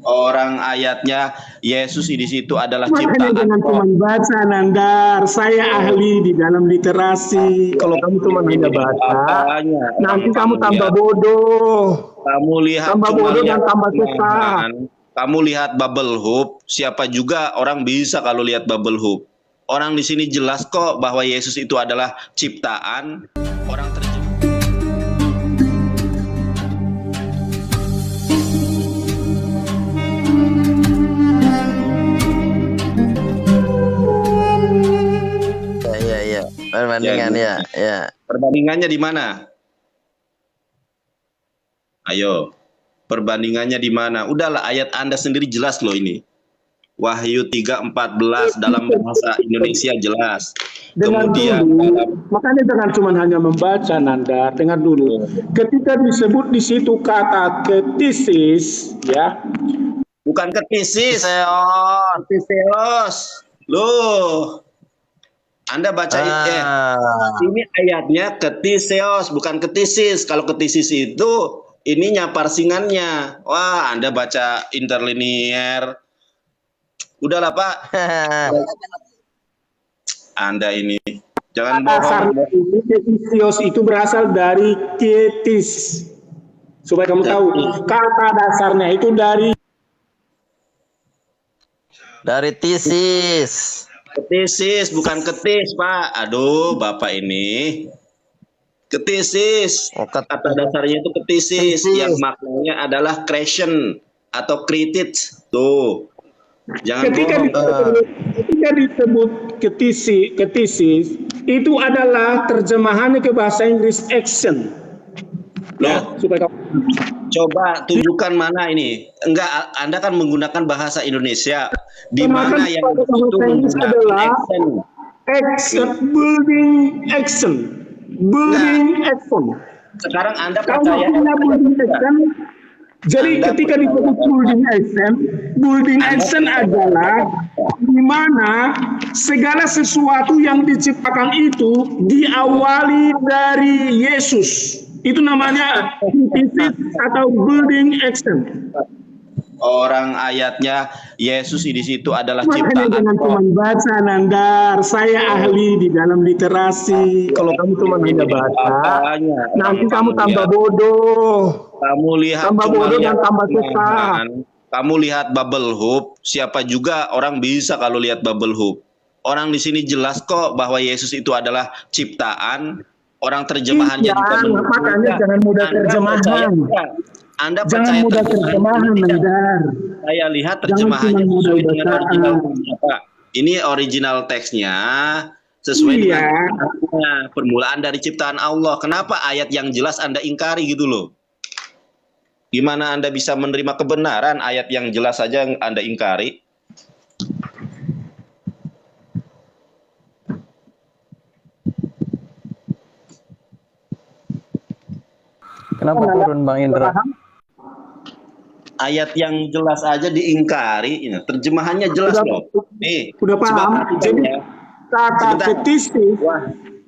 Orang ayatnya Yesus di situ adalah Makanya ciptaan jangan cuma Allah. baca, Nandar. Saya ahli di dalam literasi. Kalau kamu cuma hanya baca, Apanya nanti orang kamu kamu tambah lihat? bodoh. Kamu lihat Tambah cuma bodoh dan lihat tambah susah. pertengahan. Kamu lihat bubble hoop. Siapa juga orang bisa kalau lihat bubble hoop. Orang di sini jelas kok bahwa Yesus itu adalah ciptaan. Orang terjemah. Iya, perbandingan Ya, ya. perbandingannya di mana? Ayo, perbandingannya di mana? Udahlah, ayat Anda sendiri jelas loh ini. Wahyu 3:14 dalam bahasa Indonesia jelas. Dengar Kemudian dulu, makanya jangan cuma hanya membaca, Nanda. Dengar dulu. Ketika disebut di situ kata ketisis, ya. bukan ketisis, Seon. ketiseos. Loh, Anda baca ini ayatnya ketiseos, bukan ketisis. Kalau ketisis itu ininya parsingannya. Wah, Anda baca interlinear. Udahlah, Pak. Anda ini jangan bohong. Ketisios itu berasal dari ketis. Supaya kamu tahu, kata dasarnya itu dari tisis. Ketisis, bukan ketis, Pak. Aduh, Bapak ini. Ketisis. Kata dasarnya itu ketisis. Yang maknanya adalah creation atau created. Tuh. Jangan ketika disebut ketisis, itu adalah terjemahannya ke bahasa Inggris action. Loh, supaya kamu coba tunjukkan mana ini. Enggak, Anda kan menggunakan bahasa Indonesia. Di mana yang itu adalah action, building action. Sekarang Anda percaya building action. Jadi ketika disebut building action adalah di mana segala sesuatu yang diciptakan itu diawali dari Yesus. Itu namanya atau building action. Orang ayatnya Yesus di situ adalah ciptaan. Jangan cuma baca, Nandar. Saya ahli di dalam literasi. Kalau kamu cuma hanya baca, nanti kamu tambah bodoh. Kamu lihat tambah bodoh dan tambah susah. Kamu lihat bubble hoop. Siapa juga orang bisa kalau lihat bubble hoop. Orang di sini jelas kok bahwa Yesus itu adalah ciptaan. Orang terjemahannya juga makanya jangan mudah terjemahan. Anda percaya mudah terjemahan, Nandar. Saya lihat terjemahannya sesuai dengan original teksnya, Pak. Ini original teksnya sesuai dengan permulaan dari ciptaan Allah. Kenapa ayat yang jelas Anda ingkari gitu loh? Gimana Anda bisa menerima kebenaran ayat yang jelas saja yang Anda ingkari? Kenapa turun Bang Indra? Ayat yang jelas aja diingkari, terjemahannya jelas loh. Nih, udah paham. Jadi kata ketisis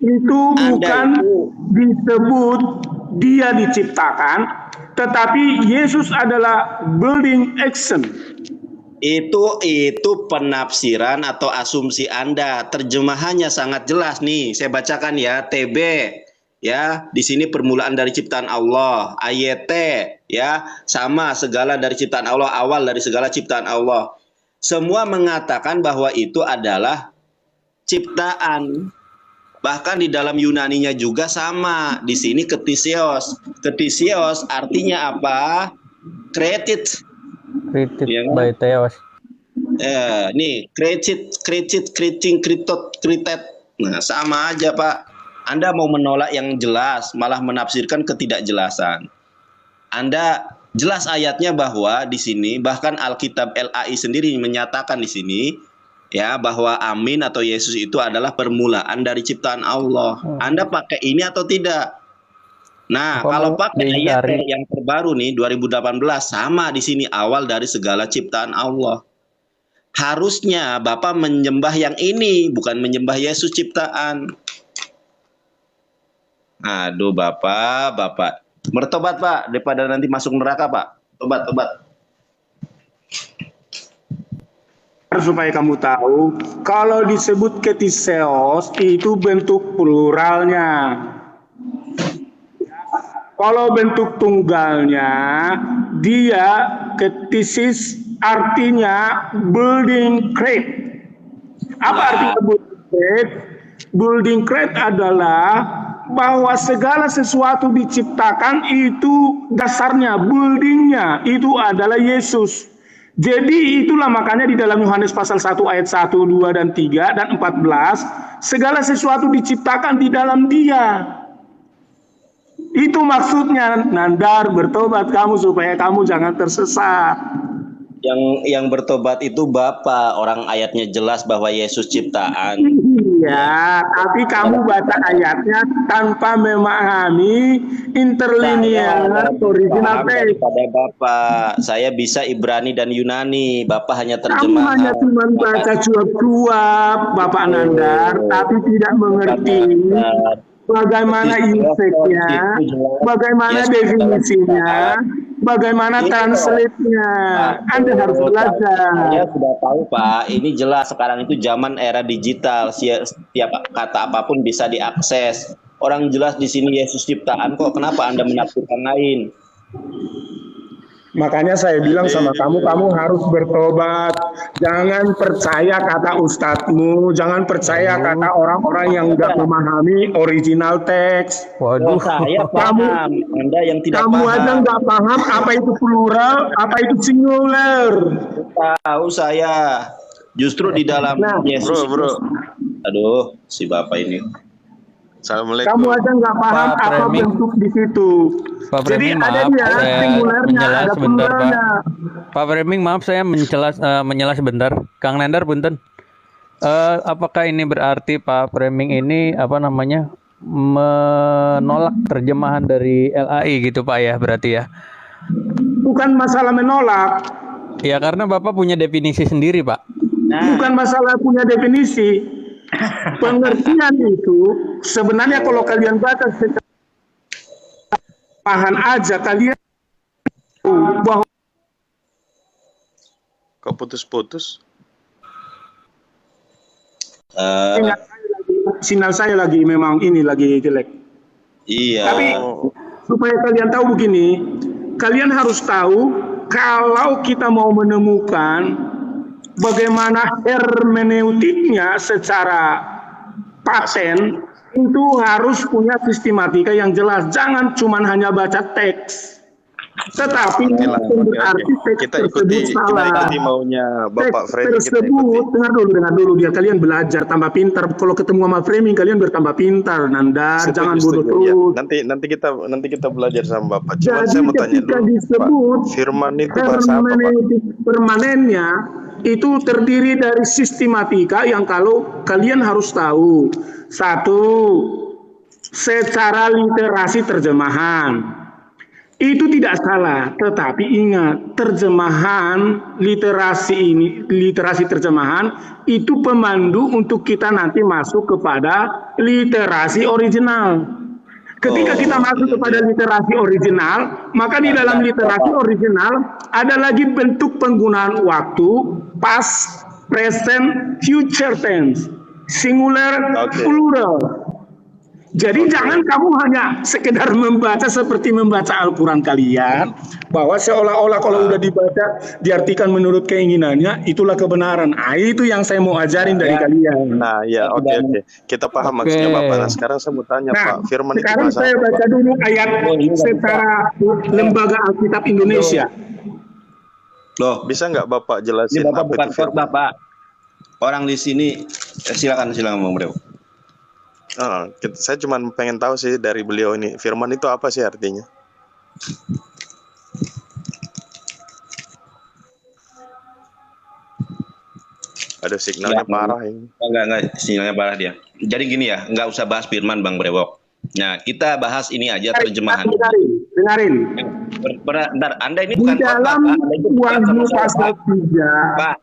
itu bukan disebut dia diciptakan, tetapi Yesus adalah building action. Itu penafsiran atau asumsi Anda. Terjemahannya sangat jelas nih. Saya bacakan ya, TB. Ya, di sini permulaan dari ciptaan Allah. AYT ya, sama segala dari ciptaan Allah, awal dari segala ciptaan Allah. Semua mengatakan bahwa itu adalah ciptaan. Bahkan di dalam Yunaninya juga sama. Di sini ketisios. Ketisios artinya apa? Created. Created by Theos. Nih, created. Nah, sama aja, Pak. Anda mau menolak yang jelas, malah menafsirkan ketidakjelasan. Anda jelas ayatnya bahwa di sini bahkan Alkitab LAI sendiri menyatakan di sini ya bahwa Amin atau Yesus itu adalah permulaan dari ciptaan Allah. Anda pakai ini atau tidak? Nah, kalau pakai ayat yang terbaru nih 2018 sama di sini awal dari segala ciptaan Allah. Harusnya Bapak menyembah yang ini, bukan menyembah Yesus ciptaan. Aduh, Bapak. Bertobat, Pak, daripada nanti masuk neraka, Pak. Tobat. supaya kamu tahu, kalau disebut ketiseos itu bentuk pluralnya. Kalau bentuk tunggalnya, dia ketisis artinya building crate. Apa artinya building crate? Building crate adalah bahwa segala sesuatu diciptakan itu dasarnya, buildingnya itu adalah Yesus. Jadi itulah makanya di dalam Yohanes pasal 1 ayat 1, 2, dan 3, dan 14, segala sesuatu diciptakan di dalam Dia. Itu maksudnya, Nandar, bertobat kamu supaya kamu jangan tersesat. Yang bertobat itu Bapak, orang ayatnya jelas bahwa Yesus ciptaan. Iya, tapi kamu baca ayatnya tanpa memahami interlinear original text. Pada Bapak, saya bisa Ibrani dan Yunani, Bapak hanya Kamu terjemahan. hanya cuma baca cuap-cuap, Bapak Nandar, tapi tidak mengerti bagaimana inseknya, bagaimana definisinya, bagaimana translate-nya. Anda harus belajar. Saya sudah tahu Pak, ini jelas sekarang itu zaman era digital, setiap kata apapun bisa diakses. Orang jelas di sini Yesus ciptaan kok, kenapa Anda menafsirkan lain? Makanya saya bilang sama kamu, kamu harus bertobat. Jangan percaya kata ustadzmu, jangan percaya kata orang-orang yang nggak memahami original teks. Waduh. Saya paham, Anda yang tidak Kamu paham. aja nggak paham apa itu plural, apa itu singular. Tahu saya, justru di dalam Yesus. Bro. Aduh, si Bapak ini. Assalamualaikum. Kamu aja nggak paham Pak apa Framing. bentuk di situ. Pak Jadi Framing, ada maaf, dia saya singularnya, menjelas ada sebentar, Pak. pluralnya. Pak Framing, maaf saya menyela sebentar. Kang Nandar, punten. Apakah ini berarti Pak Framing ini menolak terjemahan dari LAI gitu Pak ya, berarti ya? Bukan masalah menolak, Ya karena Bapak punya definisi sendiri Pak. bukan masalah punya definisi. Pengertian itu sebenarnya kalau kalian baca secara paham aja kalian tahu bahwa Kok putus-putus? sinyal saya lagi memang ini lagi jelek. Iya. Tapi supaya kalian tahu begini, kalian harus tahu kalau kita mau menemukan bagaimana hermeneutiknya secara paten, itu harus punya sistematika yang jelas. Jangan cuma hanya baca teks, tetapi bukan berarti teks Kita tersebut ikuti salah. maunya Bapak Teks Framing, kita ikuti. tersebut, dengar dulu biar kalian belajar tambah pintar. Kalau ketemu sama framing kalian bertambah pintar, Nandar. Jangan bodoh Setuju, ya. terus. Nanti kita belajar sama Bapak. Cuma Jadi saya mau tanya ketika dulu, disebut Pak, firman itu bahasa apa, Pak? hermeneutik permanennya itu terdiri dari sistematika yang kalau kalian harus tahu. Satu, secara literasi terjemahan. Itu tidak salah, tetapi ingat, terjemahan literasi terjemahan itu pemandu untuk kita nanti masuk kepada literasi original. Ketika kita masuk kepada literasi original, maka di dalam literasi original ada lagi bentuk penggunaan waktu, past, present, future tense, singular, plural. Jadi jangan kamu hanya sekedar membaca seperti membaca Al-Quran kalian, bahwa seolah-olah kalau udah dibaca, diartikan menurut keinginannya, itulah kebenaran. Itu yang saya mau ajarin dari kalian. Nah, ya, oke. Kita paham maksudnya Bapak. Nah, sekarang saya mau tanya, Pak, firman itu sekarang bahasa saya apa, baca Pak? dulu ayat secara Lembaga Alkitab Indonesia. Loh, Bisa nggak Bapak ini jelasin Bapak apa bukan itu firman? Bapak. Orang di sini, silakan Bang Bro. Saya cuma pengen tahu sih dari beliau ini, firman itu apa sih artinya? Aduh, signalnya parah ini. Enggak, sinyalnya parah dia. Jadi gini ya, nggak usah bahas firman Bang Brewok. Nah, kita bahas ini aja terjemahan. Dengarin. Bentar, Anda ini Di bukan dalam khotbah, Pak. Anda itu bukan Wahyu sama saya, pasal Pak. 3. Pak,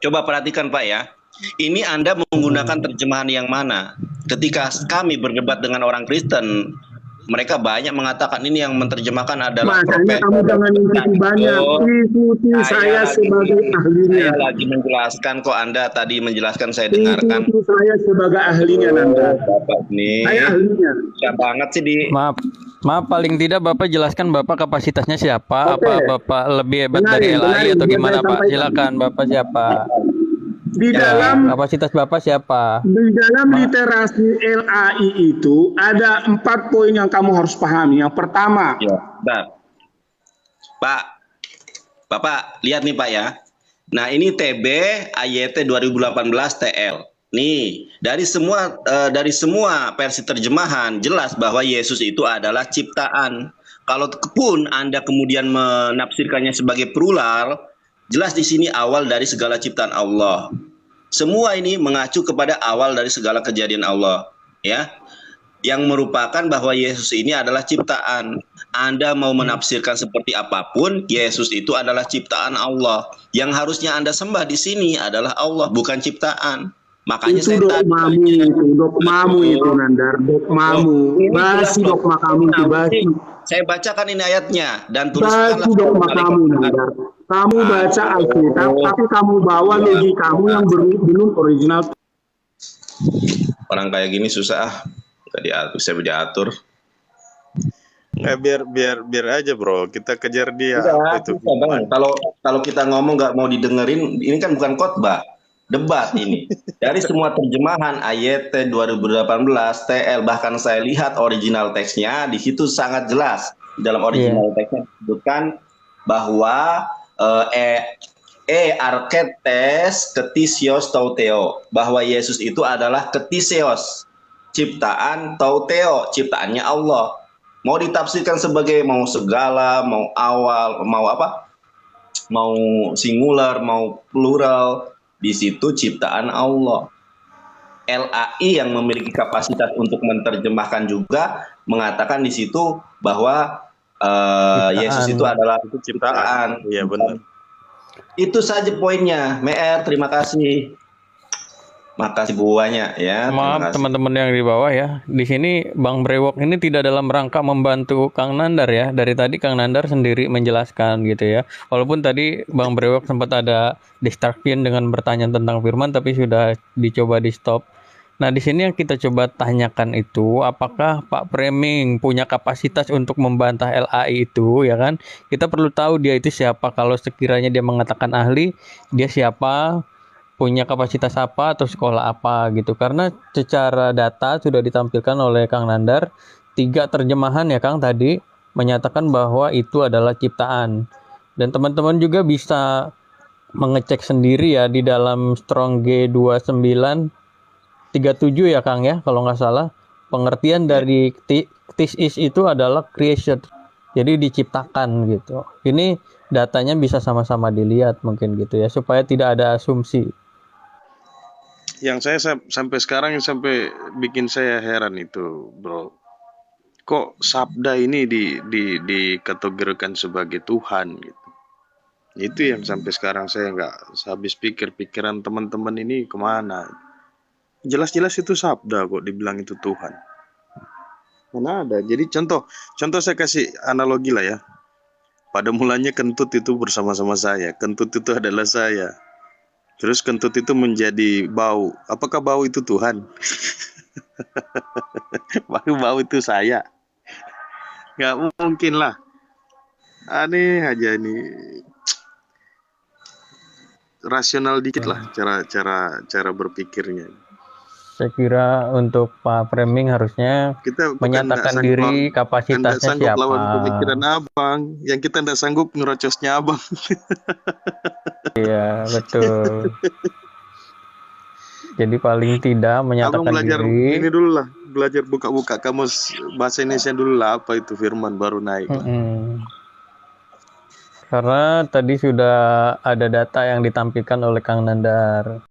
coba perhatikan Pak ya. Ini Anda menggunakan terjemahan yang mana? Ketika kami berdebat dengan orang Kristen, Mereka banyak mengatakan ini yang menerjemahkan adalah Makanya kamu profesor. jangan ikuti banyak, ikuti saya lagi- sebagai ahlinya. Saya lagi menjelaskan kok, Anda tadi menjelaskan saya dengarkan. Ikuti saya sebagai ahlinya Nanda. Bapak ini Saya ahlinya. susah banget sih di Maaf, paling tidak Bapak jelaskan Bapak kapasitasnya siapa? Oke. Apa Bapak lebih hebat dari Benarin, LAI atau biar gimana saya Pak? sampaikan. Silakan Bapak siapa? Di dalam Kapasitas Bapak siapa? literasi LAI itu ada 4 poin yang kamu harus pahami. Yang pertama, Ya, bentar. Pak, Bapak lihat nih Pak ya. Nah ini TB AYT 2018 TL. Nih dari semua versi terjemahan jelas bahwa Yesus itu adalah ciptaan. Kalau pun Anda kemudian menafsirkannya sebagai plural, jelas di sini awal dari segala ciptaan Allah. Semua ini mengacu kepada awal dari segala kejadian Allah, ya. Yang merupakan bahwa Yesus ini adalah ciptaan. Anda mau menafsirkan seperti apapun, Yesus itu adalah ciptaan Allah. Yang harusnya Anda sembah di sini adalah Allah, bukan ciptaan. Makanya itu dogmamu itu Nandar, dogmamu. Basi dogma kamu itu basi. Saya bacakan ini ayatnya dan Basi tuliskanlah. dogma kamu Nandar. Kamu baca Alkitab, tapi kamu bawa logikamu yang belum original. Orang kayak gini susah ah. Tadi saya diatur. Nggak, biar aja bro, kita kejar dia. Enggak, Itu susah banget. Kalau kita ngomong nggak mau didengerin, ini kan bukan khotbah, debat ini. Dari semua terjemahan AYT 2018 TL, bahkan saya lihat original teksnya di situ sangat jelas. Dalam original teksnya disebutkan bahwa arketes ketisios tauteo, bahwa Yesus itu adalah ketisios, ciptaan tauteo, ciptaannya Allah. Mau ditafsirkan sebagai mau segala, mau awal, mau apa? Mau singular, mau plural, di situ ciptaan Allah. LAI yang memiliki kapasitas untuk menerjemahkan juga mengatakan di situ bahwa Yesus itu adalah ciptaan. Iya benar. Itu saja poinnya. Mer, terima kasih. Makasih buahnya ya. Maaf teman-teman yang di bawah ya. Di sini Bang Brewok ini tidak dalam rangka membantu Kang Nandar ya. Dari tadi Kang Nandar sendiri menjelaskan gitu ya. Walaupun tadi Bang Brewok sempat ada distraction dengan bertanya tentang firman, tapi sudah dicoba di stop. Nah di sini yang kita coba tanyakan itu, apakah Pak Framing punya kapasitas untuk membantah LAI itu, ya kan? Kita perlu tahu dia itu siapa. Kalau sekiranya dia mengatakan ahli, dia siapa? Punya kapasitas apa atau sekolah apa gitu. Karena secara data sudah ditampilkan oleh Kang Nandar 3 terjemahan ya Kang tadi menyatakan bahwa itu adalah ciptaan. Dan teman-teman juga bisa mengecek sendiri ya di dalam Strong G2937 ya Kang ya kalau nggak salah. Pengertian dari thesis itu adalah creation. Jadi diciptakan gitu. Ini datanya bisa sama-sama dilihat mungkin gitu ya supaya tidak ada asumsi. Yang saya sampai sekarang sampai bikin saya heran itu, bro. Kok sabda ini dikategorikan sebagai Tuhan gitu. Itu yang sampai sekarang saya nggak habis pikir, pikiran teman-teman ini kemana. Jelas-jelas itu sabda kok dibilang itu Tuhan. Mana ada. Jadi contoh saya kasih analogi lah ya. Pada mulanya kentut itu bersama-sama saya. Kentut itu adalah saya. Terus kentut itu menjadi bau. Apakah bau itu Tuhan? Bau itu saya. Nggak mungkin lah. Aneh aja ini. Rasional dikit lah cara berpikirnya. Saya kira untuk Pak Framing harusnya Kita menyatakan diri kapasitasnya sanggup siapa. lawan pemikiran abang. Yang kita tidak sanggup ngerocosnya abang. Iya betul. Jadi paling tidak Abang menyatakan belajar diri. ini dulu lah. Belajar buka-buka kamus bahasa Indonesia dulu lah. Apa itu firman baru naik. Karena tadi sudah ada data yang ditampilkan oleh Kang Nandar.